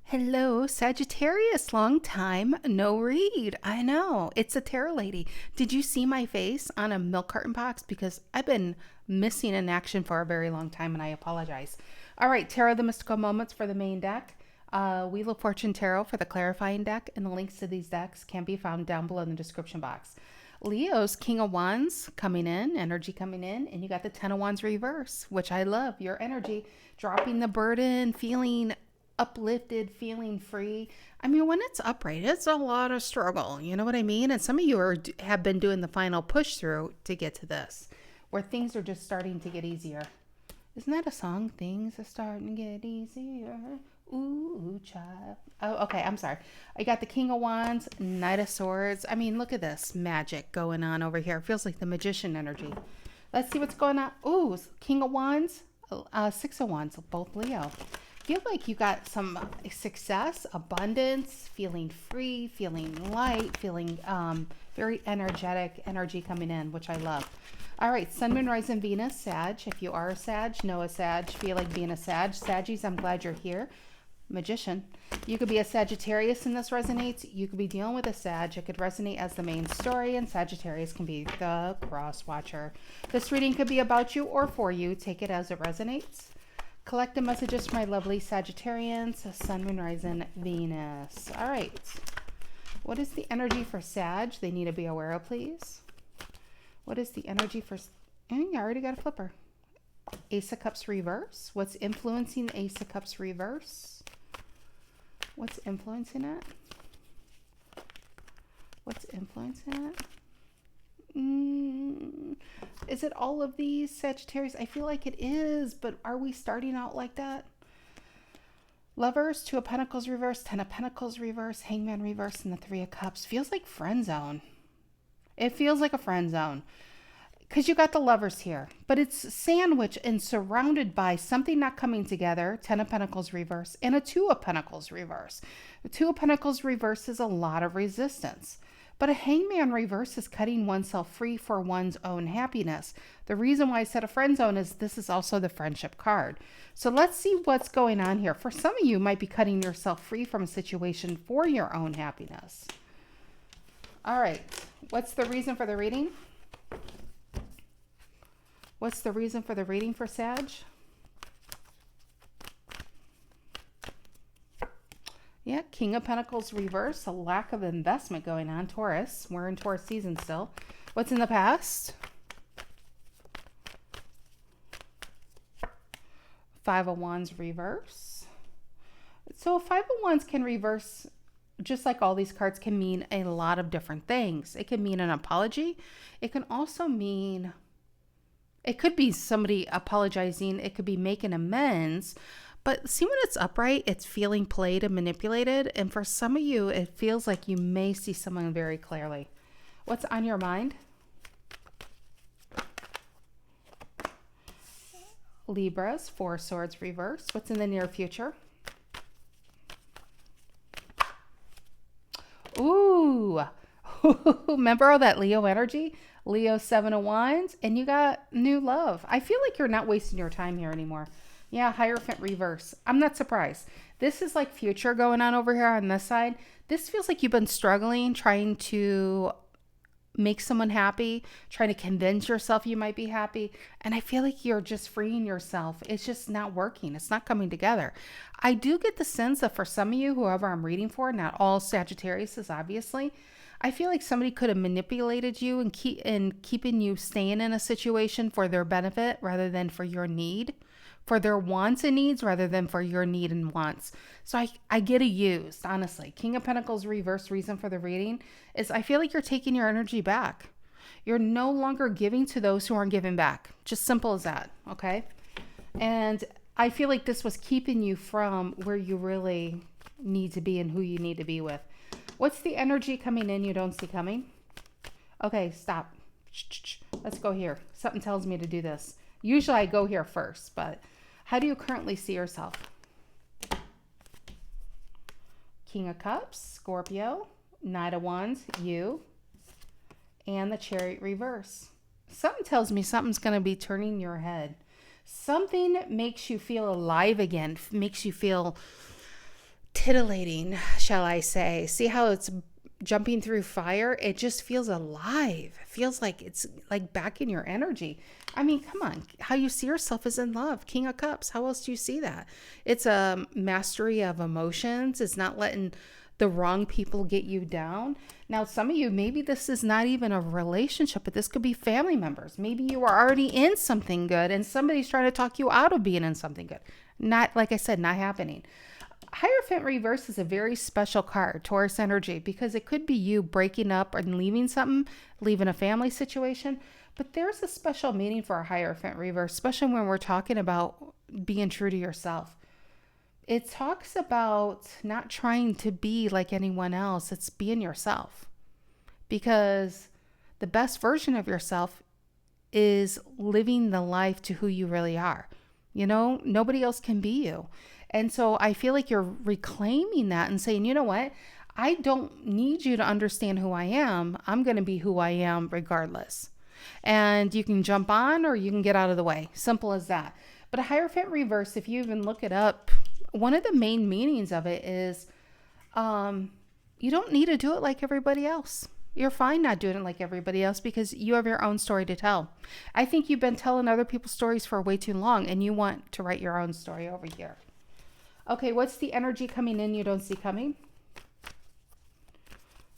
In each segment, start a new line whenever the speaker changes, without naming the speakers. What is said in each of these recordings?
Hello, Sagittarius. Long time no read. I know. It's a tarot lady. Did you see my face on a milk carton box? Because I've been missing in action for a very long time and I apologize. All right, Tarot the Mystical Moments for the main deck. Wheel of Fortune Tarot for the clarifying deck, and the links to these decks can be found down below in the description box. Leo's King of Wands coming in, energy coming in, and you got the Ten of Wands reverse, which I love. Your energy, dropping the burden, feeling uplifted, feeling free. I mean, when it's upright, it's a lot of struggle. You know what I mean? And some of you have been doing the final push through to get to this, where things are just starting to get easier. Isn't that a song? Things are starting to get easier. Ooh, child. Oh, okay. I'm sorry. I got the King of Wands, Knight of Swords. I mean, look at this magic going on over here. It feels like the magician energy. Let's see what's going on. Ooh, King of Wands, Six of Wands, both Leo. Feel like you got some success, abundance, feeling free, feeling light, feeling very energetic energy coming in, which I love. All right, Sun, Moon, Rising, Venus, Sag. If you are a Sag, know a Sag, feel like being a Sag. Saggies, I'm glad you're here. Magician. You could be a Sagittarius and this resonates. You could be dealing with a Sag. It could resonate as the main story, and Sagittarius can be the cross watcher. This reading could be about you or for you. Take it as it resonates. Collective messages for my lovely Sagittarians, Sun, Moon, Rising, Venus. All right. What is the energy for Sag they need to be aware of, please? What is the energy for... I already got a flipper. Ace of Cups reverse. What's influencing Ace of Cups reverse? What's influencing it? What's influencing it? Is it all of these, Sagittarius? I feel like it is, but are we starting out like that? Lovers, Two of Pentacles reverse, Ten of Pentacles reverse, Hangman reverse, and the Three of Cups. Feels like friend zone. It feels like a friend zone. Because you got the Lovers here, but it's sandwiched and surrounded by something not coming together. Ten of Pentacles reverse and a Two of Pentacles reverse. The Two of Pentacles reverse is a lot of resistance. But a Hangman reverse is cutting oneself free for one's own happiness. The reason why I said a friend zone is this is also the friendship card. So let's see what's going on here. For some of you, might be cutting yourself free from a situation for your own happiness. All right. What's the reason for the reading? What's the reason for the reading for Sag? Yeah, King of Pentacles reverse, a lack of investment going on. Taurus, we're in Taurus season still. What's in the past? Five of Wands reverse. So a Five of Wands can reverse, just like all these cards, can mean a lot of different things. It can mean an apology. It can also mean, it could be somebody apologizing. It could be making amends. But see, when it's upright, it's feeling played and manipulated. And for some of you, it feels like you may see someone very clearly. What's on your mind? Libras, Four of Swords reverse. What's in the near future? Ooh. Remember all that Leo energy? Leo, Seven of Wands. And you got new love. I feel like you're not wasting your time here anymore. Yeah, Hierophant reverse. I'm not surprised. This is like future going on over here on this side. This feels like you've been struggling, trying to make someone happy, trying to convince yourself you might be happy. And I feel like you're just freeing yourself. It's just not working. It's not coming together. I do get the sense that for some of you, whoever I'm reading for, not all Sagittarius is obviously, I feel like somebody could have manipulated you and keeping you staying in a situation for their benefit rather than for your need. For their wants and needs rather than for your need and wants. So I get used, honestly. King of Pentacles reverse reason for the reading is I feel like you're taking your energy back. You're no longer giving to those who aren't giving back. Just simple as that, okay? And I feel like this was keeping you from where you really need to be and who you need to be with. What's the energy coming in you don't see coming? Okay, stop. Let's go here. Something tells me to do this. Usually I go here first, but how do you currently see yourself? King of Cups, Scorpio, Knight of Wands, you, and the Chariot reverse. Something tells me something's going to be turning your head. Something makes you feel alive again, makes you feel titillating, shall I say. See how it's jumping through fire? It just feels alive. It feels like it's like back in your energy. I mean, come on. How you see yourself is in love. King of Cups. How else do you see that? It's a mastery of emotions. It's not letting the wrong people get you down. Now, some of you, maybe this is not even a relationship, but this could be family members. Maybe you are already in something good and somebody's trying to talk you out of being in something good. Not, like I said, not happening. Hierophant reverse is a very special card, Taurus energy, because it could be you breaking up and leaving something, leaving a family situation. But there's a special meaning for a Hierophant reverse, especially when we're talking about being true to yourself. It talks about not trying to be like anyone else. It's being yourself. Because the best version of yourself is living the life to who you really are. You know, nobody else can be you. And so I feel like you're reclaiming that and saying, you know what? I don't need you to understand who I am. I'm going to be who I am regardless. And you can jump on or you can get out of the way. Simple as that. But a Hierophant reverse, if you even look it up, one of the main meanings of it is you don't need to do it like everybody else. You're fine not doing it like everybody else because you have your own story to tell. I think you've been telling other people's stories for way too long and you want to write your own story over here. Okay, what's the energy coming in you don't see coming?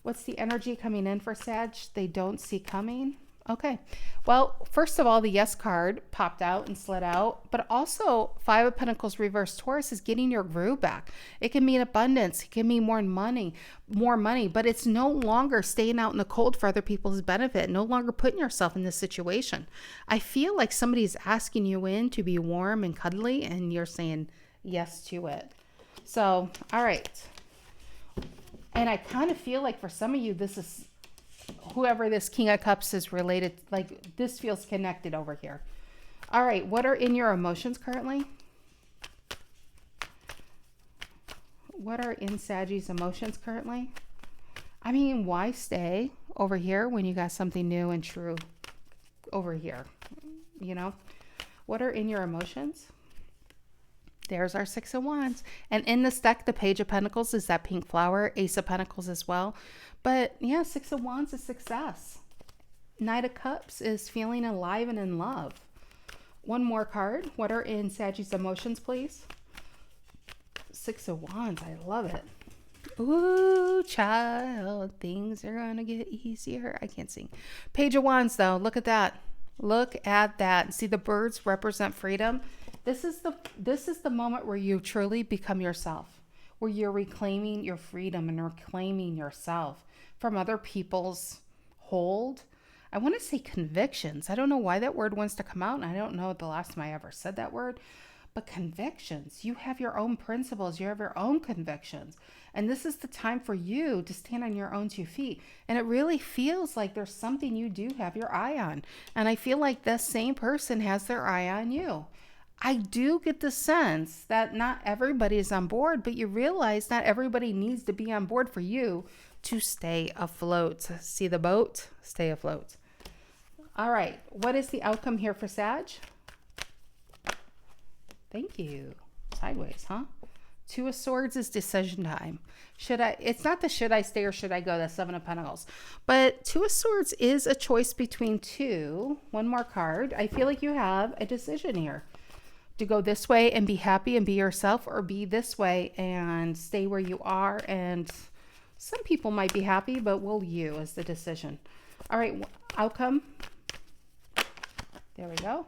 What's the energy coming in for Sag they don't see coming? Okay, well, first of all, the Yes card popped out and slid out, but also Five of Pentacles reverse Taurus is getting your groove back. It can mean abundance. It can mean more money, but it's no longer staying out in the cold for other people's benefit, no longer putting yourself in this situation. I feel like somebody's asking you in to be warm and cuddly, and you're saying yes to it. So, all right. And I kind of feel like for some of you, this is whoever this King of Cups is related, like this feels connected over here. All right, what are in your emotions currently? What are in Sagi's emotions currently? I mean, why stay over here when you got something new and true over here? You know, what are in your emotions? There's our Six of Wands. And in this deck, the Page of Pentacles is that pink flower, Ace of Pentacles as well. But yeah, Six of Wands is success. Knight of Cups is feeling alive and in love. One more card. What are in Sagittarius emotions, please? Six of Wands. I love it. Ooh, child, things are going to get easier. I can't sing. Page of Wands, though. Look at that. Look at that. See, the birds represent freedom. This is the moment where you truly become yourself, where you're reclaiming your freedom and reclaiming yourself from other people's hold. I want to say convictions. I don't know why that word wants to come out, and I don't know the last time I ever said that word, but convictions. You have your own principles. You have your own convictions. And this is the time for you to stand on your own 2 feet. And it really feels like there's something you do have your eye on. And I feel like the same person has their eye on you. I do get the sense that not everybody is on board, but you realize not everybody needs to be on board for you to stay afloat. See the boat? Stay afloat. All right. What is the outcome here for Sag? Thank you. Sideways, huh? Two of Swords is decision time. It's not the should I stay or should I go, the Seven of Pentacles. But Two of Swords is a choice between two. One more card. I feel like you have a decision here. To go this way and be happy and be yourself, or be this way and stay where you are. And some people might be happy, but will you is the decision. All right, outcome. There we go.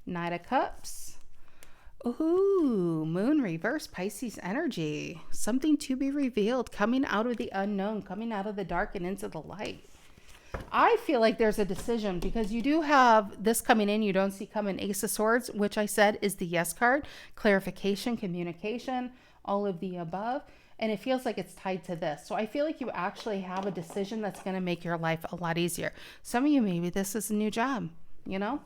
Knight of Cups. Ooh, Moon reverse Pisces energy. Something to be revealed, coming out of the unknown, coming out of the dark and into the light. I feel like there's a decision because you do have this coming in. You don't see coming Ace of Swords, which I said is the yes card. Clarification, communication, all of the above. And it feels like it's tied to this. So I feel like you actually have a decision that's going to make your life a lot easier. Some of you, maybe this is a new job, you know,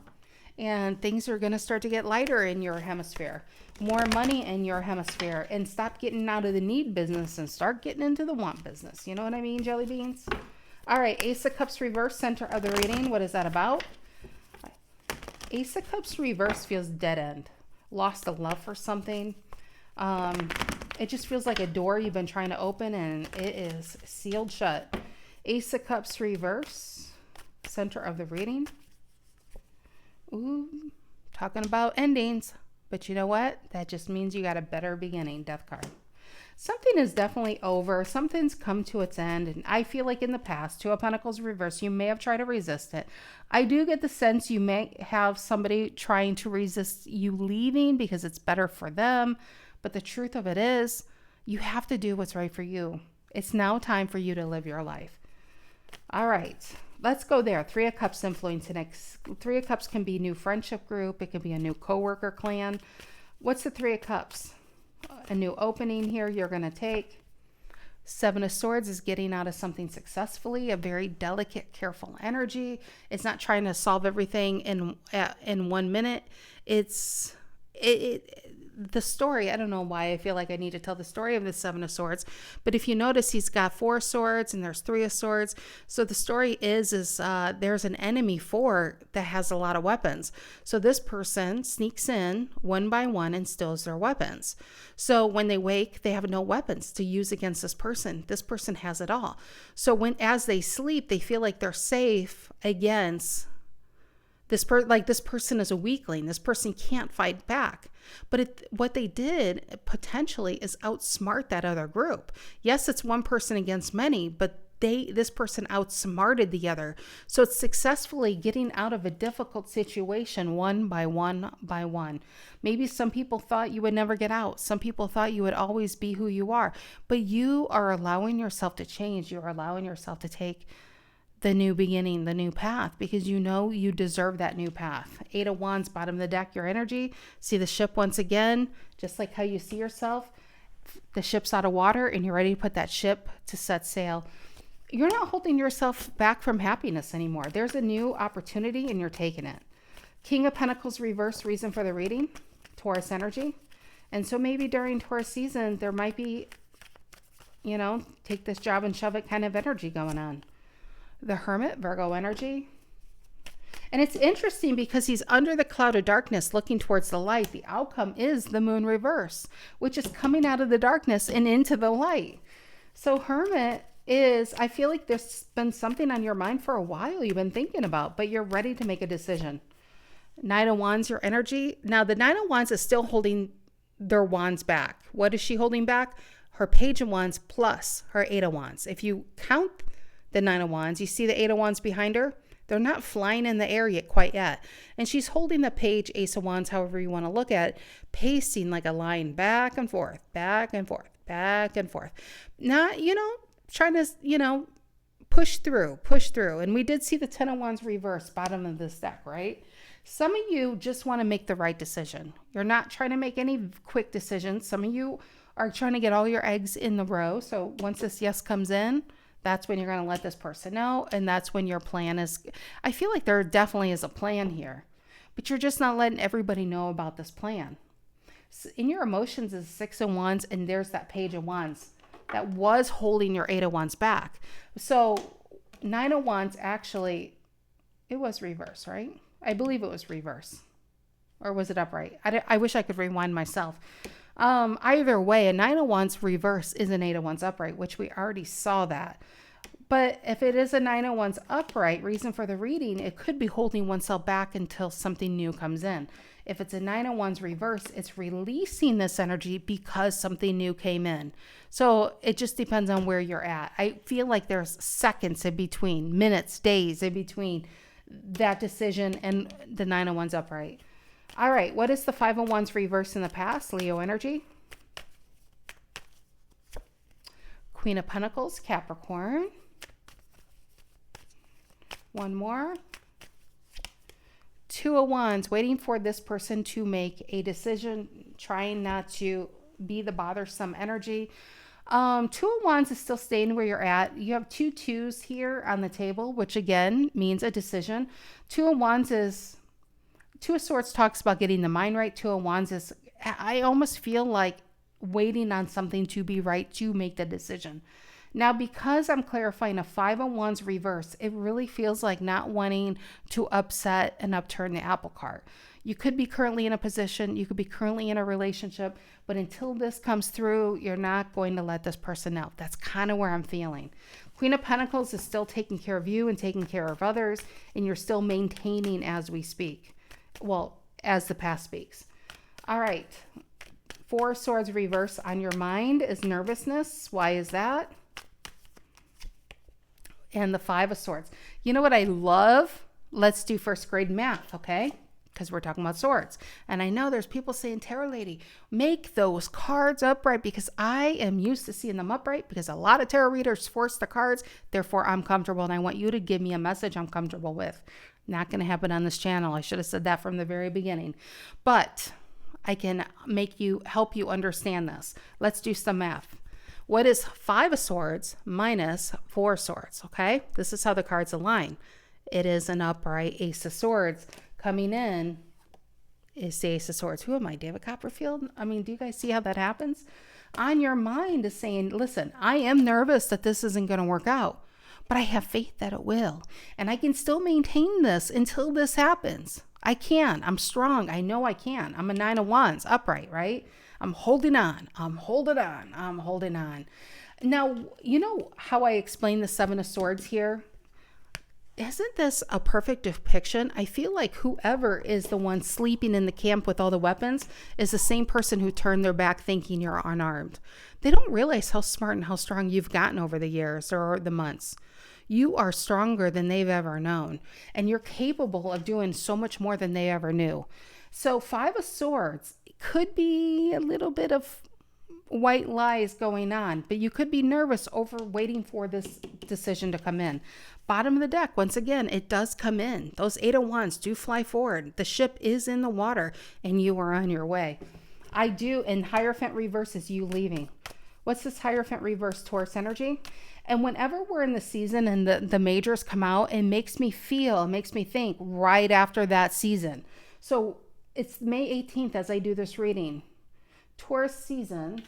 and things are going to start to get lighter in your hemisphere. More money in your hemisphere, and stop getting out of the need business and start getting into the want business. You know what I mean, jelly beans? All right, Ace of Cups reverse, center of the reading. What is that about? Ace of Cups reverse feels dead end. Lost a love for something. It just feels like a door you've been trying to open and it is sealed shut. Ace of Cups reverse, center of the reading. Ooh, talking about endings. But you know what? That just means you got a better beginning, Death card. Something is definitely over. Something's come to its end. And I feel like in the past, Two of Pentacles reverse, you may have tried to resist it. I do get the sense you may have somebody trying to resist you leaving because it's better for them. But the truth of it is, you have to do what's right for you. It's now time for you to live your life. All right, let's go there. Three of Cups influence. Next, Three of Cups can be new friendship group. It can be a new coworker clan. What's the Three of Cups? A new opening here you're going to take. Seven of Swords is getting out of something successfully, a very delicate, careful energy. It's not trying to solve everything in 1 minute. It's the story. I don't know why I feel like I need to tell the story of the Seven of Swords, but if you notice, he's got 4 swords and there's 3 of swords. So the story is there's an enemy 4 that has a lot of weapons. So this person sneaks in one by one and steals their weapons. So when they wake, they have no weapons to use against this person. This person has it all. So as they sleep, they feel like they're safe against this person is a weakling. This person can't fight back. But what they did potentially is outsmart that other group. Yes, it's one person against many, but this person outsmarted the other. So it's successfully getting out of a difficult situation one by one by one. Maybe some people thought you would never get out. Some people thought you would always be who you are. But you are allowing yourself to change. You're allowing yourself to take the new beginning, the new path, because you know you deserve that new path. 8 of Wands, bottom of the deck, your energy. See the ship once again, just like how you see yourself. The ship's out of water and you're ready to put that ship to set sail. You're not holding yourself back from happiness anymore. There's a new opportunity and you're taking it. King of Pentacles reverse, reason for the reading, Taurus energy. And so maybe during Taurus season, there might be, take this job and shove it kind of energy going on. The Hermit, Virgo energy. And it's interesting because he's under the cloud of darkness looking towards the light. The outcome is the moon reverse, which is coming out of the darkness and into the light. So Hermit is, I feel like there's been something on your mind for a while you've been thinking about, but you're ready to make a decision. Knight of Wands, your energy. Now the Knight of Wands is still holding their wands back. What is she holding back? Her Page of Wands plus her 8 of Wands. If you count the 9 of Wands, you see the 8 of Wands behind her? They're not flying in the air yet, quite yet. And she's holding the Page, Ace of Wands, however you want to look at it, pacing like a line back and forth, back and forth, back and forth. Not, trying to, push through. And we did see the 10 of Wands reverse, bottom of this deck, right? Some of you just want to make the right decision. You're not trying to make any quick decisions. Some of you are trying to get all your eggs in the row. So once this yes comes in, that's when you're going to let this person know. And that's when your plan is. I feel like there definitely is a plan here, but you're just not letting everybody know about this plan. In your emotions is 6 of Wands, and there's that Page of Wands that was holding your 8 of Wands back. So 9 of Wands, actually, it was reverse, right? I believe it was reverse. Or was it upright? I wish I could rewind myself. Either way, a 9 of Wands reverse is an 8 of Wands upright, which we already saw that. But if it is a 9 of Wands upright, reason for the reading, it could be holding oneself back until something new comes in. If it's a 9 of Wands reverse, it's releasing this energy because something new came in. So it just depends on where you're at. I feel like there's seconds in between, minutes, days in between that decision and the 9 of Wands upright. All right, what is the 5 of Wands reverse in the past? Leo energy. Queen of Pentacles, Capricorn. One more. 2 of Wands, waiting for this person to make a decision, trying not to be the bothersome energy. 2 of Wands is still staying where you're at. You have 2 2s here on the table, which again means a decision. 2 of Wands is, 2 of Swords talks about getting the mind right. 2 of Wands is, I almost feel like waiting on something to be right to make the decision. Now, because I'm clarifying a 5 of Wands reverse, it really feels like not wanting to upset and upturn the apple cart. You could be currently in a position, you could be currently in a relationship, but until this comes through, you're not going to let this person out. That's kind of where I'm feeling. Queen of Pentacles is still taking care of you and taking care of others, and you're still maintaining as we speak. Well, as the past speaks. All right. 4 of Swords reverse on your mind is nervousness. Why is that? And the 5 of Swords. You know what I love? Let's do first grade math, okay? Because we're talking about swords. And I know there's people saying, Tarot Lady, make those cards upright, because I am used to seeing them upright because a lot of tarot readers force the cards. Therefore, I'm comfortable, and I want you to give me a message I'm comfortable with. Not going to happen on this channel. I should have said that from the very beginning. But I can help you understand this. Let's do some math. What is 5 of Swords minus 4 of Swords? Okay, this is how the cards align. It is an upright Ace of Swords. Coming in is the Ace of Swords. Who am I, David Copperfield? I mean, do you guys see how that happens? On your mind is saying, listen, I am nervous that this isn't going to work out, but I have faith that it will. And I can still maintain this until this happens. I can. I'm strong. I know I can. I'm a 9 of Wands, upright, right? I'm holding on. I'm holding on. I'm holding on. Now, you know how I explain the 7 of Swords here? Isn't this a perfect depiction? I feel like whoever is the one sleeping in the camp with all the weapons is the same person who turned their back thinking you're unarmed. They don't realize how smart and how strong you've gotten over the years or the months. You are stronger than they've ever known, and you're capable of doing so much more than they ever knew. So 5 of Swords could be a little bit of white lies going on, but you could be nervous over waiting for this decision to come in. Bottom of the deck, once again, it does come in. Those 8 of Wands do fly forward. The ship is in the water and you are on your way. And Hierophant reverse is you leaving. What's this Hierophant reverse? Taurus energy. And whenever we're in the season and the majors come out, it makes me think right after that season. So it's May 18th as I do this reading. Taurus season,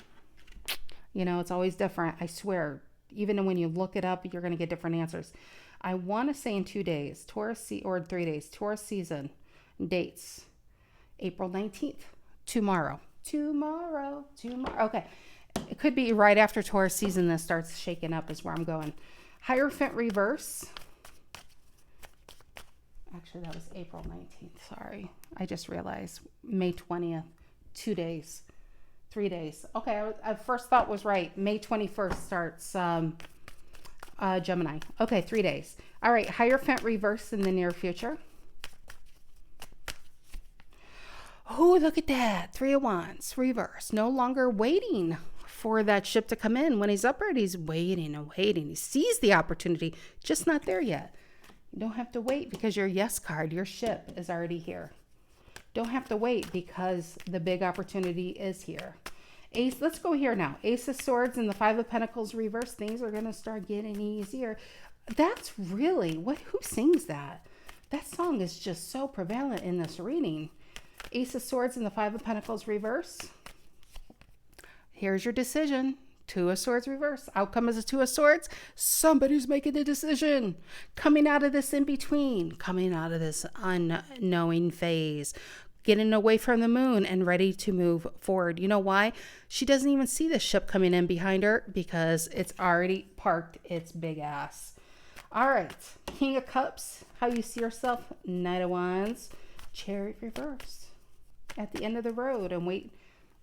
it's always different. I swear, even when you look it up, you're going to get different answers. I want to say in 2 days, or 3 days, Taurus season dates, April 19th, tomorrow. Okay. It could be right after Taurus season that starts shaking up is where I'm going. Hierophant reverse. Actually, that was April 19th. Sorry. I just realized May 20th, 2 days, 3 days. Okay. I first thought was right. May 21st starts Gemini. Okay. 3 days. All right. Hierophant reverse in the near future. Oh, look at that. 3 of Wands reverse. No longer waiting for that ship to come in. When he's upright, he's waiting and waiting. He sees the opportunity, just not there yet. You don't have to wait because your yes card, your ship is already here. Don't have to wait because the big opportunity is here. Ace, let's go here now. Ace of Swords and the 5 of Pentacles reverse. Things are going to start getting easier. That's really, who sings that? That song is just so prevalent in this reading. Ace of Swords and the 5 of Pentacles reverse. Here's your decision. 2 of Swords reverse. Outcome is a 2 of Swords. Somebody's making a decision. Coming out of this in between. Coming out of this unknowing phase. Getting away from the moon and ready to move forward. You know why? She doesn't even see the ship coming in behind her because it's already parked its big ass. All right. King of Cups. How you see yourself? Knight of Wands. Chariot reverse. At the end of the road and wait.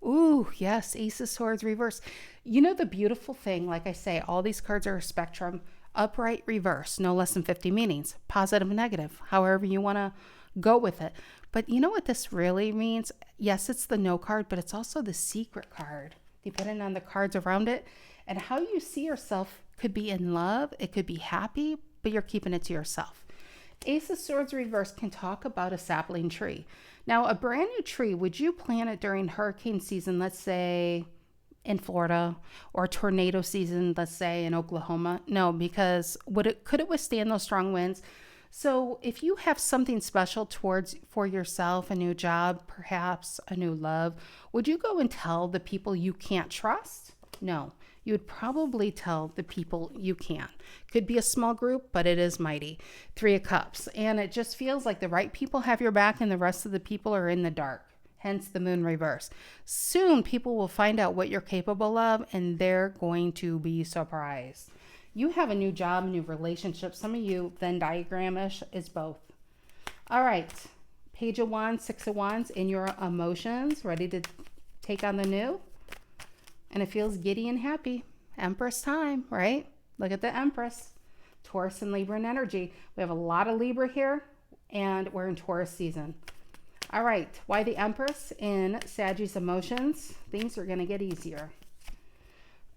Ooh, yes, Ace of Swords reverse. You know the beautiful thing, like I say, all these cards are a spectrum. Upright reverse, no less than 50 meanings. Positive and negative, however you want to go with it. But you know what this really means? Yes, it's the no card, but it's also the secret card, depending on the cards around it. And how you see yourself could be in love, it could be happy, but you're keeping it to yourself. Ace of Swords reverse can talk about a sapling tree. Now, a brand new tree, would you plant it during hurricane season, let's say in Florida, or tornado season, let's say in Oklahoma? No, because could it withstand those strong winds? So if you have something special for yourself, a new job, perhaps a new love, would you go and tell the people you can't trust? No, You would probably tell the people you can. Could be a small group, but it is mighty. 3 of Cups. And it just feels like the right people have your back and the rest of the people are in the dark. Hence the moon reverse. Soon people will find out what you're capable of and they're going to be surprised. You have a new job, new relationship. Some of you, Venn diagram-ish, is both. All right. Page of Wands, 6 of Wands, in your emotions, ready to take on the new. And it feels giddy and happy. Empress time, right? Look at the Empress. Taurus and Libra in energy. We have a lot of Libra here, and we're in Taurus season. All right, why the Empress in Sagittarius emotions? Things are going to get easier.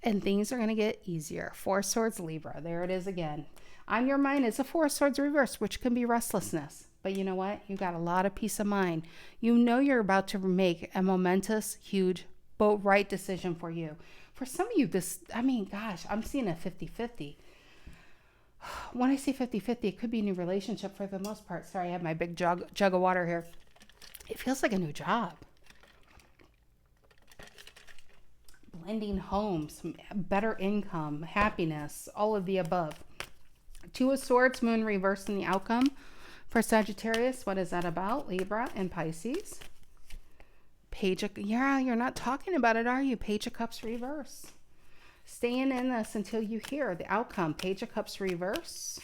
And things are going to get easier. 4 Swords, Libra. There it is again. On your mind is a 4 Swords reverse, which can be restlessness. But you know what? You got a lot of peace of mind. You know you're about to make a momentous, huge, but right decision for you. For some of you, I'm seeing a 50-50. When I say 50-50, it could be a new relationship for the most part. Sorry, I have my big jug of water here. It feels like a new job. Blending homes, better income, happiness, all of the above. 2 of Swords, moon reverse in the outcome. For Sagittarius, what is that about? Libra and Pisces. You're not talking about it, are you? Page of Cups reverse. Staying in this until you hear the outcome. Page of Cups reverse.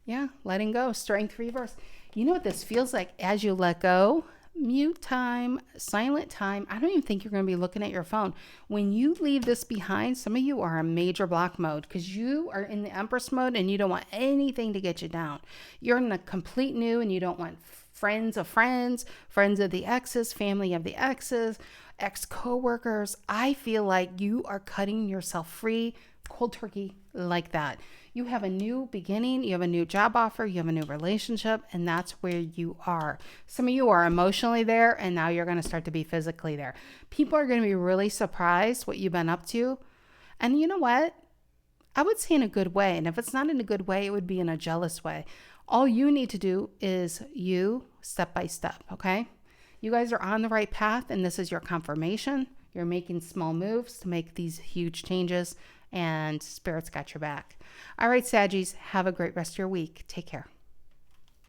Yeah, letting go. Strength reverse. You know what this feels like as you let go? Mute time, silent time. I don't even think you're going to be looking at your phone. When you leave this behind, some of you are in major block mode because you are in the Empress mode and you don't want anything to get you down. You're in the complete new and you don't want friends of friends, friends of the exes, family of the exes, ex-coworkers. I feel like you are cutting yourself free, cold turkey, like that. You have a new beginning, you have a new job offer, you have a new relationship, and that's where you are. Some of you are emotionally there, and now you're going to start to be physically there. People are going to be really surprised what you've been up to. And you know what? I would say in a good way. And if it's not in a good way, it would be in a jealous way. All you need to do is you step by step, okay? You guys are on the right path, and this is your confirmation. You're making small moves to make these huge changes, and Spirit's got your back. All right, Saggies, have a great rest of your week. Take care.